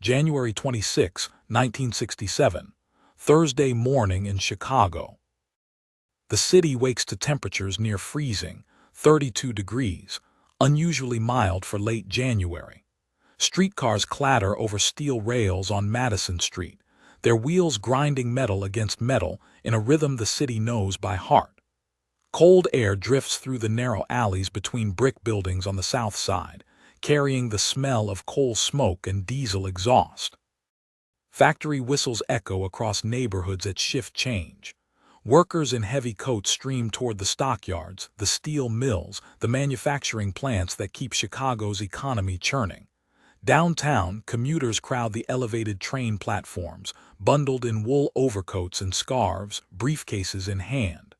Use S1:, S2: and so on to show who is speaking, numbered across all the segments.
S1: January 26, 1967, Thursday morning in Chicago. The city wakes to temperatures near freezing, 32 degrees, unusually mild for late January. Streetcars clatter over steel rails on Madison Street, their wheels grinding metal against metal in a rhythm the city knows by heart. Cold air drifts through the narrow alleys between brick buildings on the south side, carrying the smell of coal smoke and diesel exhaust. Factory whistles echo across neighborhoods at shift change. Workers in heavy coats stream toward the stockyards, the steel mills, the manufacturing plants that keep Chicago's economy churning. Downtown, commuters crowd the elevated train platforms, bundled in wool overcoats and scarves, briefcases in hand.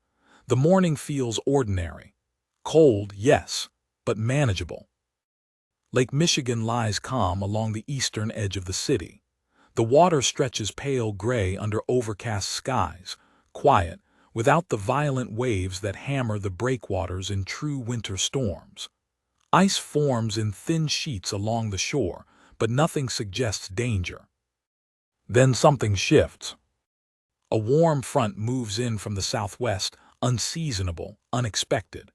S1: The morning feels ordinary. Cold, yes, but manageable. Lake Michigan lies calm along the eastern edge of the city. The water stretches pale gray under overcast skies, quiet, without the violent waves that hammer the breakwaters in true winter storms. Ice forms in thin sheets along the shore, but nothing suggests danger. Then something shifts. A warm front moves in from the southwest, unseasonable, unexpected.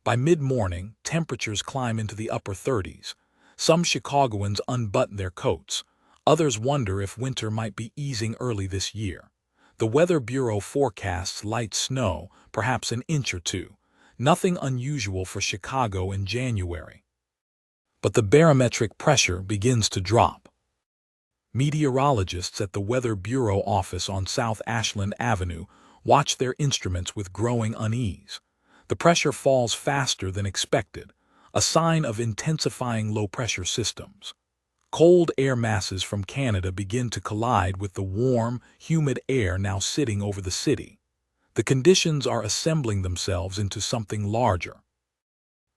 S1: By mid-morning, temperatures climb into the upper 30s. Some Chicagoans unbutton their coats. Others wonder if winter might be easing early this year. The Weather Bureau forecasts light snow, perhaps an inch or two. Nothing unusual for Chicago in January. But the barometric pressure begins to drop. Meteorologists at the Weather Bureau office on South Ashland Avenue watch their instruments with growing unease. The pressure falls faster than expected, a sign of intensifying low-pressure systems. Cold air masses from Canada begin to collide with the warm, humid air now sitting over the city. The conditions are assembling themselves into something larger.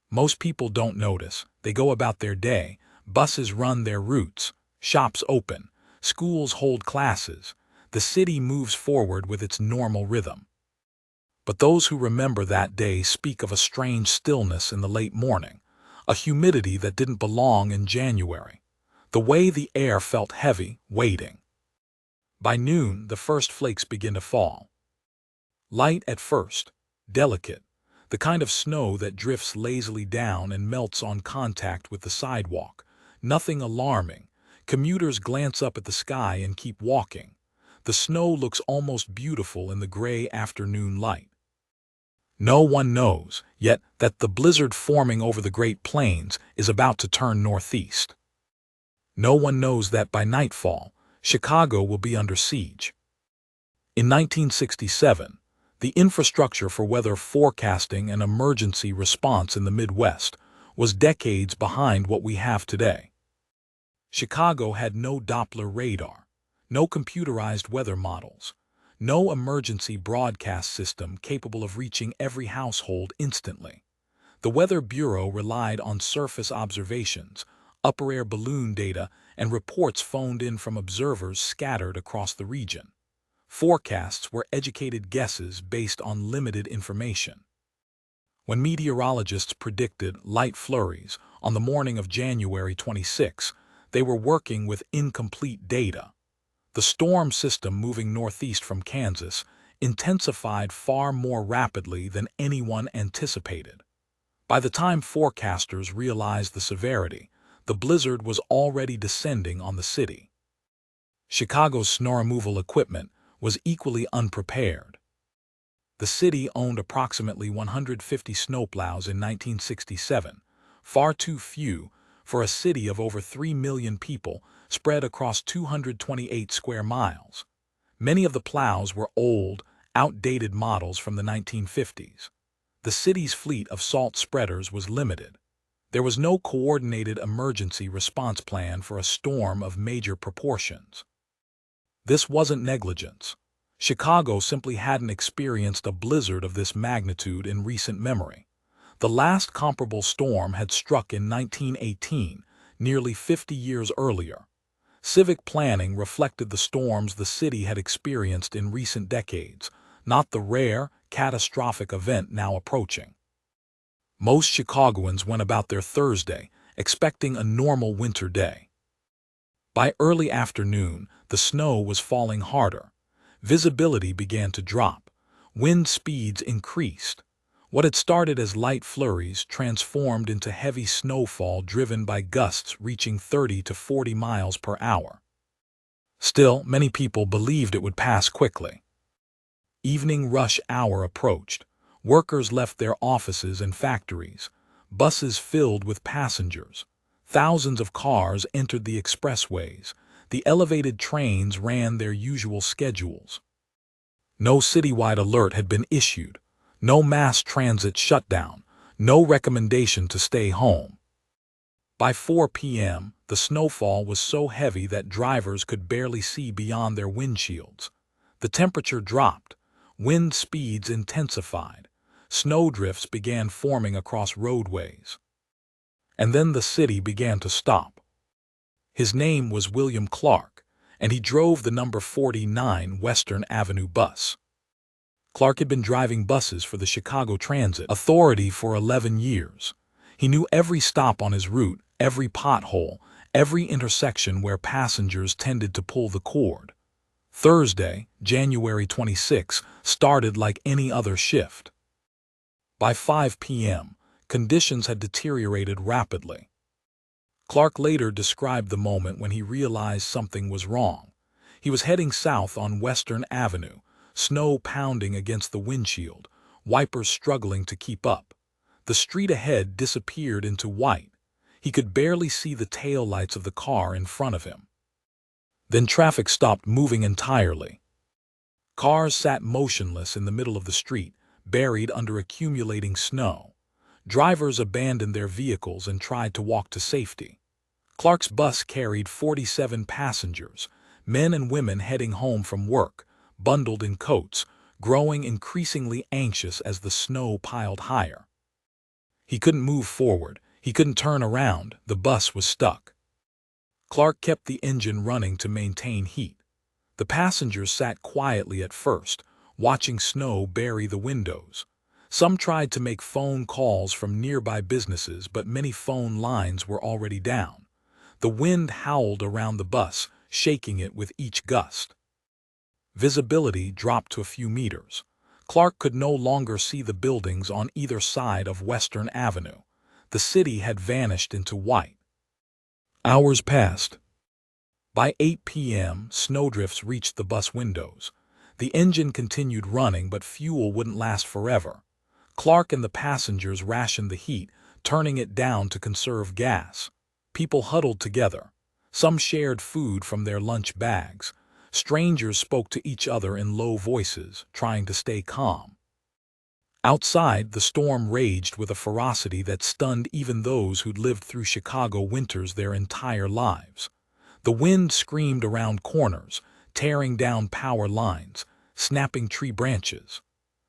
S1: Most people don't notice. They go about their day. Buses run their routes. Shops open. Schools hold classes. The city moves forward with its normal rhythm. But those who remember that day speak of a strange stillness in the late morning, a humidity that didn't belong in January. The way the air felt heavy, waiting. By noon, the first flakes begin to fall. Light at first, delicate, the kind of snow that drifts lazily down and melts on contact with the sidewalk. Nothing alarming. Commuters glance up at the sky and keep walking. The snow looks almost beautiful in the gray afternoon light. No one knows, yet, that the blizzard forming over the Great Plains is about to turn northeast. No one knows that by nightfall, Chicago will be under siege. In 1967, the infrastructure for weather forecasting and emergency response in the Midwest was decades behind what we have today. Chicago had no Doppler radar, no computerized weather models, no emergency broadcast system capable of reaching every household instantly. The Weather Bureau relied on surface observations, upper-air balloon data, and reports phoned in from observers scattered across the region. Forecasts were educated guesses based on limited information. When meteorologists predicted light flurries on the morning of January 26, they were working with incomplete data. The storm system moving northeast from Kansas intensified far more rapidly than anyone anticipated. By the time forecasters realized the severity, the blizzard was already descending on the city. Chicago's snow removal equipment was equally unprepared. The city owned approximately 150 snowplows in 1967, far too few for a city of over 3 million people spread across 228 square miles. Many of the plows were old, outdated models from the 1950s. The city's fleet of salt spreaders was limited. There was no coordinated emergency response plan for a storm of major proportions. This wasn't negligence. Chicago simply hadn't experienced a blizzard of this magnitude in recent memory. The last comparable storm had struck in 1918, nearly 50 years earlier. Civic planning reflected the storms the city had experienced in recent decades, not the rare, catastrophic event now approaching. Most Chicagoans went about their Thursday, expecting a normal winter day. By early afternoon, the snow was falling harder. Visibility began to drop. Wind speeds increased. What had started as light flurries transformed into heavy snowfall driven by gusts reaching 30 to 40 miles per hour. Still, many people believed it would pass quickly. Evening rush hour approached. Workers left their offices and factories. Buses filled with passengers. Thousands of cars entered the expressways. The elevated trains ran their usual schedules. No citywide alert had been issued. No mass transit shutdown. No recommendation to stay home. By 4 p.m., the snowfall was so heavy that drivers could barely see beyond their windshields. The temperature dropped. Wind speeds intensified. Snowdrifts began forming across roadways. And then the city began to stop. His name was William Clark, and he drove the number 49 Western Avenue bus. Clark had been driving buses for the Chicago Transit Authority for 11 years. He knew every stop on his route, every pothole, every intersection where passengers tended to pull the cord. Thursday, January 26, started like any other shift. By 5 p.m., conditions had deteriorated rapidly. Clark later described the moment when he realized something was wrong. He was heading south on Western Avenue, snow pounding against the windshield, wipers struggling to keep up. The street ahead disappeared into white. He could barely see the taillights of the car in front of him. Then traffic stopped moving entirely. Cars sat motionless in the middle of the street, buried under accumulating snow. Drivers abandoned their vehicles and tried to walk to safety. Clark's bus carried 47 passengers, men and women heading home from work, bundled in coats, growing increasingly anxious as the snow piled higher. He couldn't move forward. He couldn't turn around. The bus was stuck. Clark kept the engine running to maintain heat. The passengers sat quietly at first, watching snow bury the windows. Some tried to make phone calls from nearby businesses, but many phone lines were already down. The wind howled around the bus, shaking it with each gust. Visibility dropped to a few meters. Clark could no longer see the buildings on either side of Western Avenue. The city had vanished into white. Hours passed. By 8 p.m., snowdrifts reached the bus windows. The engine continued running, but fuel wouldn't last forever. Clark and the passengers rationed the heat, turning it down to conserve gas. People huddled together. Some shared food from their lunch bags. Strangers spoke to each other in low voices, trying to stay calm. Outside, the storm raged with a ferocity that stunned even those who'd lived through Chicago winters their entire lives. The wind screamed around corners, tearing down power lines, snapping tree branches.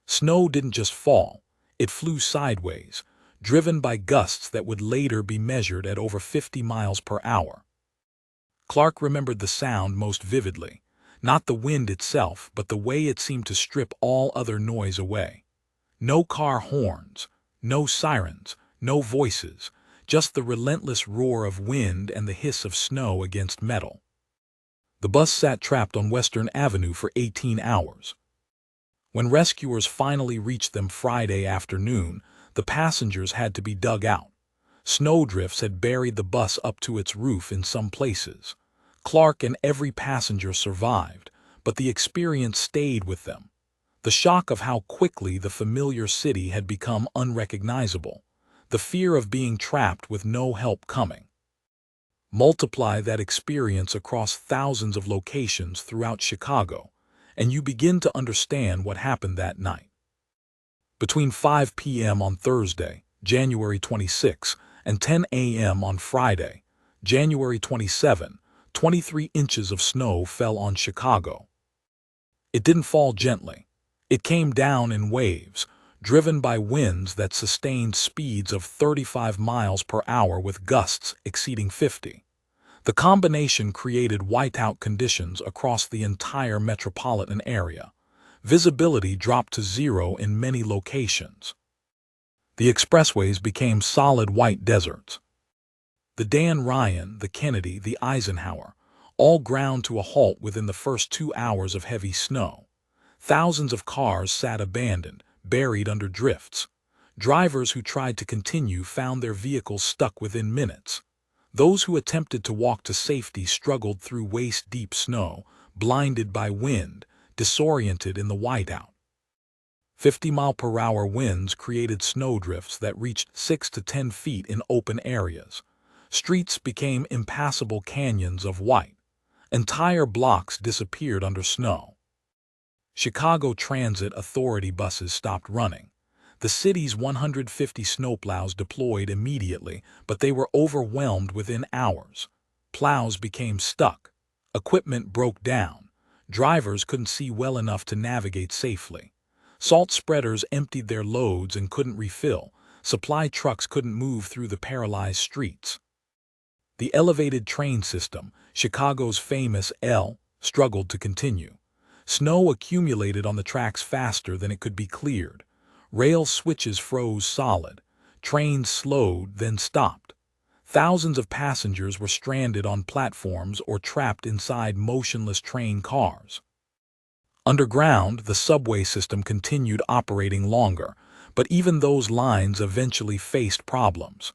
S1: Snow didn't just fall, it flew sideways, driven by gusts that would later be measured at over 50 miles per hour. Clark remembered the sound most vividly, not the wind itself, but the way it seemed to strip all other noise away. No car horns, no sirens, no voices, just the relentless roar of wind and the hiss of snow against metal. The bus sat trapped on Western Avenue for 18 hours. When rescuers finally reached them Friday afternoon, the passengers had to be dug out. Snowdrifts had buried the bus up to its roof in some places. Clark and every passenger survived, but the experience stayed with them. The shock of how quickly the familiar city had become unrecognizable. The fear of being trapped with no help coming. Multiply that experience across thousands of locations throughout Chicago, and you begin to understand what happened that night. Between 5 p.m. on Thursday, January 26, and 10 a.m. on Friday, January 27, 23 inches of snow fell on Chicago. It didn't fall gently. It came down in waves, driven by winds that sustained speeds of 35 miles per hour with gusts exceeding 50. The combination created whiteout conditions across the entire metropolitan area. Visibility dropped to zero in many locations. The expressways became solid white deserts. The Dan Ryan, the Kennedy, the Eisenhower, all ground to a halt within the first 2 hours of heavy snow. Thousands of cars sat abandoned, buried under drifts. Drivers who tried to continue found their vehicles stuck within minutes. Those who attempted to walk to safety struggled through waist-deep snow, blinded by wind, disoriented in the whiteout. 50-mile-per-hour winds created snowdrifts that reached 6 to 10 feet in open areas. Streets became impassable canyons of white. Entire blocks disappeared under snow. Chicago Transit Authority buses stopped running. The city's 150 snowplows deployed immediately, but they were overwhelmed within hours. Plows became stuck. Equipment broke down. Drivers couldn't see well enough to navigate safely. Salt spreaders emptied their loads and couldn't refill. Supply trucks couldn't move through the paralyzed streets. The elevated train system, Chicago's famous L, struggled to continue. Snow accumulated on the tracks faster than it could be cleared. Rail switches froze solid. Trains slowed, then stopped. Thousands of passengers were stranded on platforms or trapped inside motionless train cars. Underground, the subway system continued operating longer, but even those lines eventually faced problems.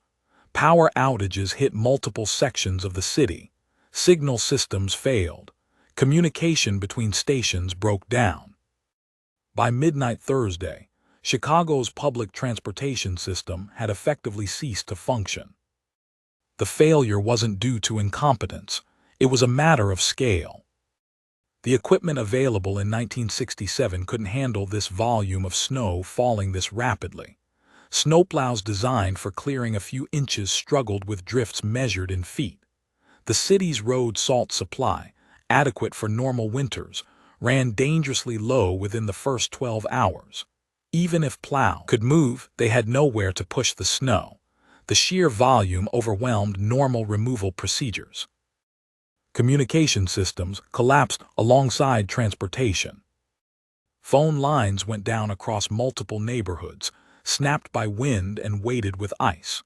S1: Power outages hit multiple sections of the city. Signal systems failed. Communication between stations broke down. By midnight Thursday, Chicago's public transportation system had effectively ceased to function. The failure wasn't due to incompetence. It was a matter of scale. The equipment available in 1967 couldn't handle this volume of snow falling this rapidly. Snowplows designed for clearing a few inches struggled with drifts measured in feet. The city's road salt supply, adequate for normal winters, ran dangerously low within the first 12 hours. Even if plows could move, they had nowhere to push the snow. The sheer volume overwhelmed normal removal procedures. Communication systems collapsed alongside transportation. Phone lines went down across multiple neighborhoods, snapped by wind and weighted with ice.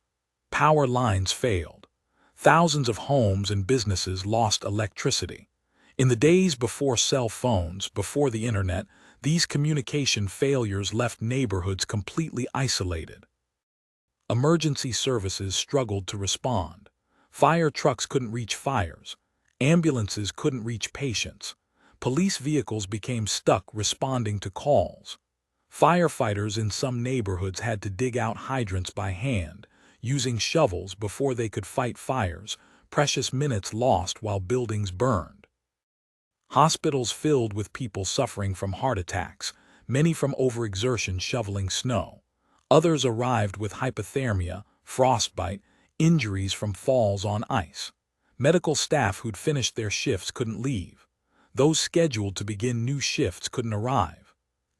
S1: Power lines failed. Thousands of homes and businesses lost electricity. In the days before cell phones, before the internet, these communication failures left neighborhoods completely isolated. Emergency services struggled to respond. Fire trucks couldn't reach fires. Ambulances couldn't reach patients. Police vehicles became stuck responding to calls. Firefighters in some neighborhoods had to dig out hydrants by hand, using shovels before they could fight fires, precious minutes lost while buildings burned. Hospitals filled with people suffering from heart attacks, many from overexertion shoveling snow. Others arrived with hypothermia, frostbite, injuries from falls on ice. Medical staff who'd finished their shifts couldn't leave. Those scheduled to begin new shifts couldn't arrive.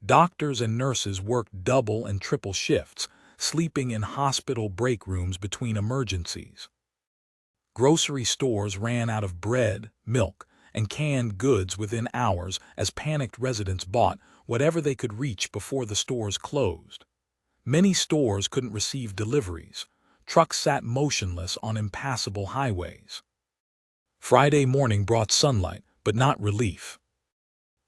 S1: Doctors and nurses worked double and triple shifts, sleeping in hospital break rooms between emergencies. Grocery stores ran out of bread, milk, and canned goods within hours as panicked residents bought whatever they could reach before the stores closed. Many stores couldn't receive deliveries. Trucks sat motionless on impassable highways. Friday morning brought sunlight, but not relief.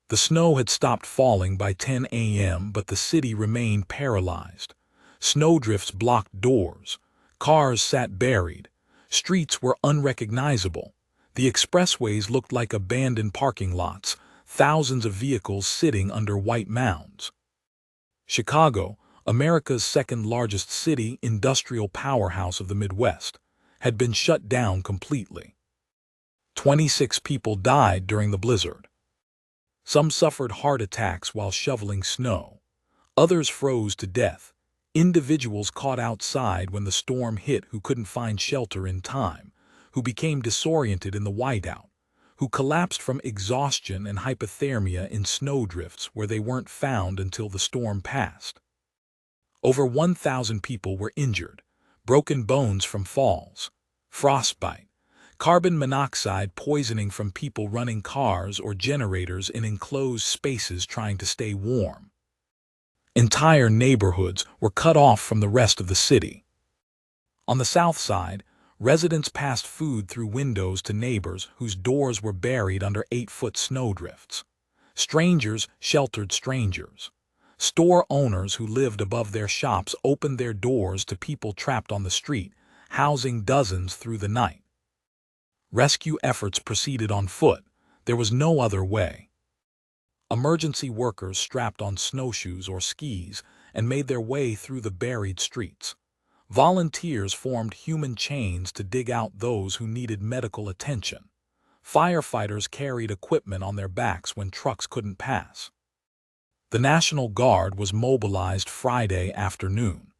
S1: The snow had stopped falling by 10 a.m., but the city remained paralyzed. Snowdrifts blocked doors. Cars sat buried. Streets were unrecognizable. The expressways looked like abandoned parking lots, thousands of vehicles sitting under white mounds. Chicago, America's second-largest city, industrial powerhouse of the Midwest, had been shut down completely. 26 people died during the blizzard. Some suffered heart attacks while shoveling snow. Others froze to death. Individuals caught outside when the storm hit who couldn't find shelter in time, who became disoriented in the whiteout, who collapsed from exhaustion and hypothermia in snowdrifts where they weren't found until the storm passed. Over 1,000 people were injured, broken bones from falls, frostbite, carbon monoxide poisoning from people running cars or generators in enclosed spaces trying to stay warm. Entire neighborhoods were cut off from the rest of the city. On the south side, Residents passed food through windows to neighbors whose doors were buried under 8-foot snowdrifts. Strangers sheltered strangers. Store owners who lived above their shops opened their doors to people trapped on the street, housing dozens through the night. Rescue efforts proceeded on foot. There was no other way. Emergency workers strapped on snowshoes or skis and made their way through the buried streets. Volunteers formed human chains to dig out those who needed medical attention. Firefighters carried equipment on their backs when trucks couldn't pass. The National Guard was mobilized Friday afternoon.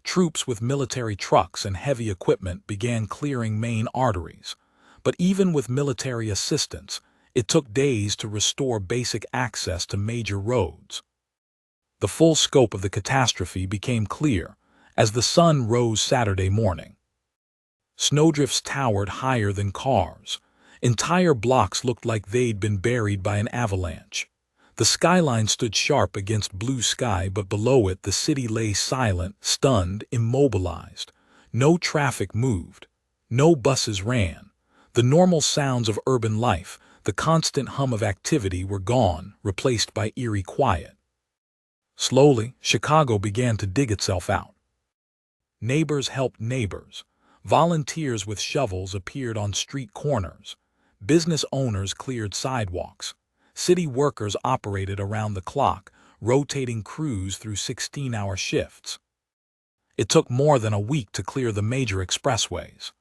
S1: Troops with military trucks and heavy equipment began clearing main arteries. But even with military assistance, it took days to restore basic access to major roads. The full scope of the catastrophe became clear as the sun rose Saturday morning. Snowdrifts towered higher than cars. Entire blocks looked like they'd been buried by an avalanche. The skyline stood sharp against blue sky, but below it the city lay silent, stunned, immobilized. No traffic moved. No buses ran. The normal sounds of urban life, the constant hum of activity, were gone, replaced by eerie quiet. Slowly, Chicago began to dig itself out. Neighbors helped neighbors. Volunteers with shovels appeared on street corners. Business owners cleared sidewalks. City workers operated around the clock, rotating crews through 16-hour shifts. It took more than a week to clear the major expressways.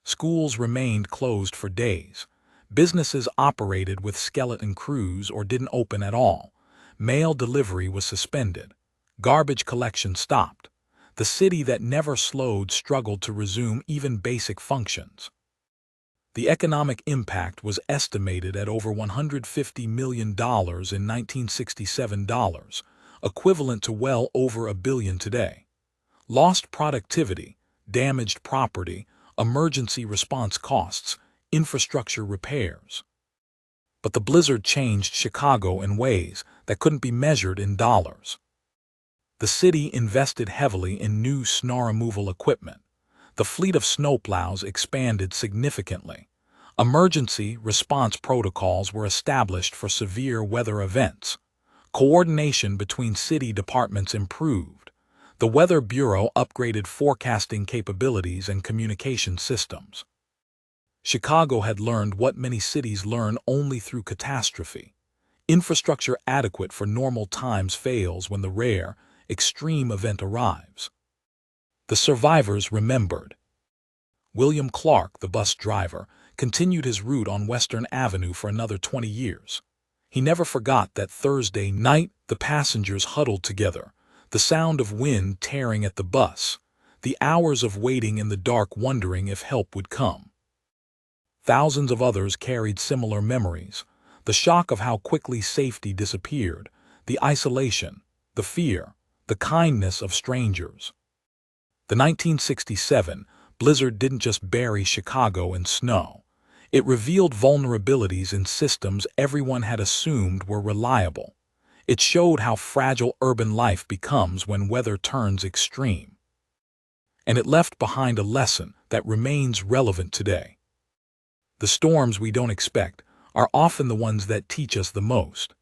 S1: Schools remained closed for days. Businesses operated with skeleton crews or didn't open at all. Mail delivery was suspended. Garbage collection stopped. The city that never slowed struggled to resume even basic functions. The economic impact was estimated at over $150 million in 1967 dollars, equivalent to well over $1 billion today. Lost productivity, damaged property, emergency response costs, infrastructure repairs. But the blizzard changed Chicago in ways that couldn't be measured in dollars. The city invested heavily in new snow removal equipment. The fleet of snowplows expanded significantly. Emergency response protocols were established for severe weather events. Coordination between city departments improved. The Weather Bureau upgraded forecasting capabilities and communication systems. Chicago had learned what many cities learn only through catastrophe. Infrastructure adequate for normal times fails when the rare, extreme event arrives. The survivors remembered. William Clark, the bus driver, continued his route on Western Avenue for another 20 years. He never forgot that Thursday night the passengers huddled together, the sound of wind tearing at the bus, the hours of waiting in the dark wondering if help would come. Thousands of others carried similar memories, the shock of how quickly safety disappeared, the isolation, the fear, the kindness of strangers. The 1967 blizzard didn't just bury Chicago in snow. It revealed vulnerabilities in systems everyone had assumed were reliable. It showed how fragile urban life becomes when weather turns extreme. And it left behind a lesson that remains relevant today. The storms we don't expect are often the ones that teach us the most.